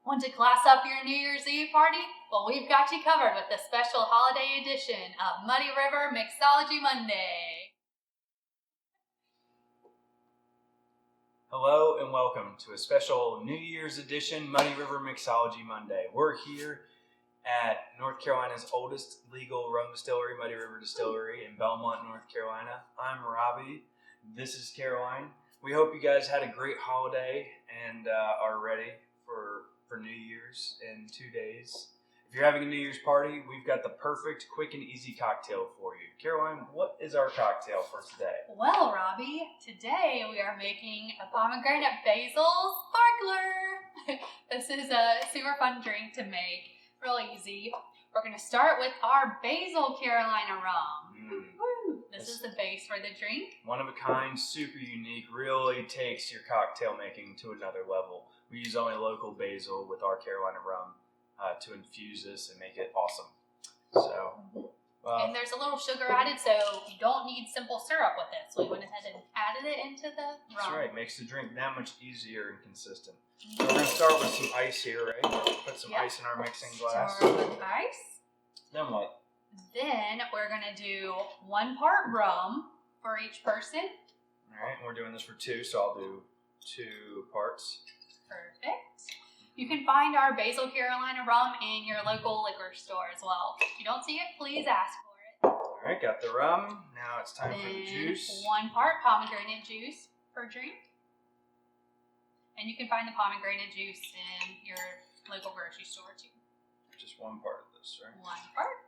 Want to class up your New Year's Eve party? Well, we've got you covered with the special holiday edition of Muddy River Mixology Monday. Hello and welcome to a special New Year's edition Muddy River Mixology Monday. We're here at North Carolina's oldest legal rum distillery, Muddy River Distillery in Belmont, North Carolina. I'm Robbie. This is Caroline. We hope you guys had a great holiday and are ready for New Year's in 2 days. If you're having a New Year's party, we've got the perfect, quick, and easy cocktail for you. Caroline, what is our cocktail for today? Well, Robbie, today we are making a Pomegranate Basil Sparkler. This is a super fun drink to make, real easy. We're going to start with our Basil Carolina rum. This is the base for the drink. One of a kind, super unique, really takes your cocktail making to another level. We use only local basil with our Carolina rum to infuse this and make it awesome. So, and there's a little sugar added, so you don't need simple syrup with it. So we went ahead and added it into the rum. That's right, makes the drink that much easier and consistent. So we're going to start with some ice here, right? Put some ice in our mixing glass. Start with ice. Then what? Then we're going to do 1 part rum for each person. All right, and we're doing this for 2, so I'll do 2 parts. Perfect. You can find our Basil Carolina rum in your local liquor store as well. If you don't see it, please ask for it. All right, got the rum. Now it's time for the juice. 1 part pomegranate juice per drink. And you can find the pomegranate juice in your local grocery store too. Just 1 part of this, right? 1 part.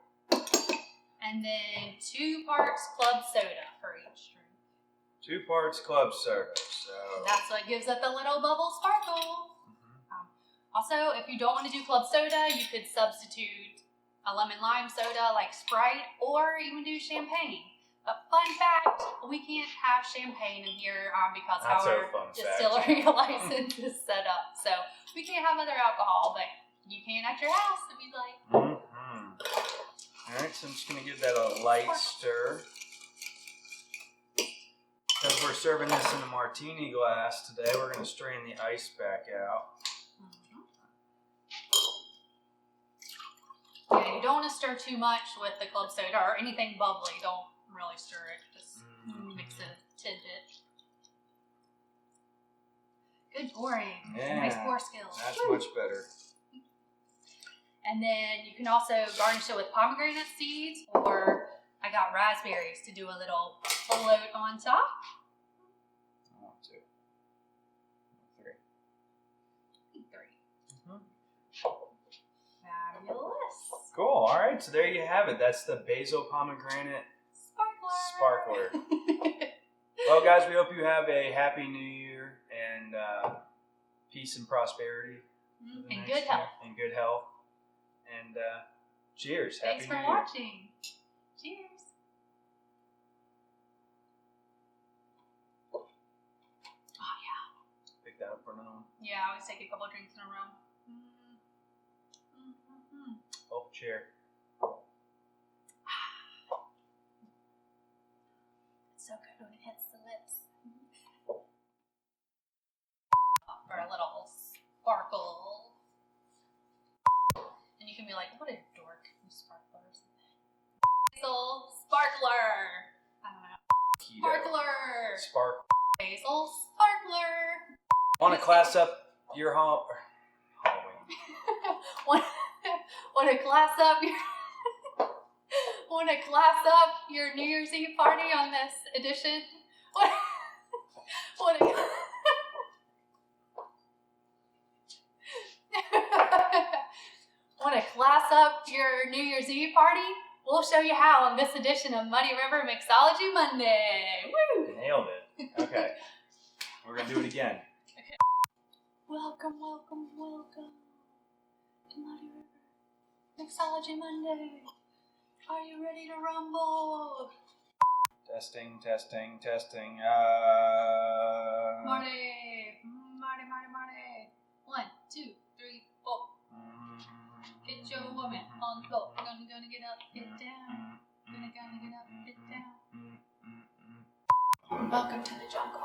And then 2 parts club soda for each drink. 2 parts club soda. So that's what gives it the little bubble sparkle. Also, if you don't want to do club soda, you could substitute a lemon lime soda like Sprite or even do champagne. But fun fact, we can't have champagne in here because our distillery license is set up. So we can't have other alcohol, but you can at your house if you'd like. All right, so I'm just going to give that a light stir. Because we're serving this in a martini glass today, we're going to strain the ice back out. Yeah, you don't want to stir too much with the club soda or anything bubbly. Don't really stir it. Just mix it a tidbit. Good pouring. Yeah, nice pour skills. That's much better. And then you can also garnish it with pomegranate seeds, or I got raspberries to do a little float on top. 1, 2, 3. 3. Fabulous. Cool. All right. So there you have it. That's the Basil Pomegranate Sparkler. Well, guys, we hope you have a happy New Year and peace and prosperity. And good health. And good health. And cheers. Thanks Happy for New Year. watching. Cheers. Oh, yeah. Pick that up for another one. Yeah, I always take a couple drinks in a row. Oh, cheer. It's so good when it hits the lips. For a little sparkle. And you can be like, what a dork, you sparklers. Basil Sparkler. I don't know. Sparkler. Basil Sparkler. Want to class up your Halloween? Want to class up your want to class up your New Year's Eve party on this edition? Want to class up your New Year's Eve party? We'll show you how on this edition of Muddy River Mixology Monday. Woo! Nailed it. Okay. We're going to do it again. Okay. Welcome, welcome, welcome to Muddy River Mixology Monday. Are you ready to rumble? Testing, testing, testing. Marty. 1, 2, 3, 4. Get your woman on the floor. Gonna get up, get down. Gonna get up, get down. Welcome to the jungle.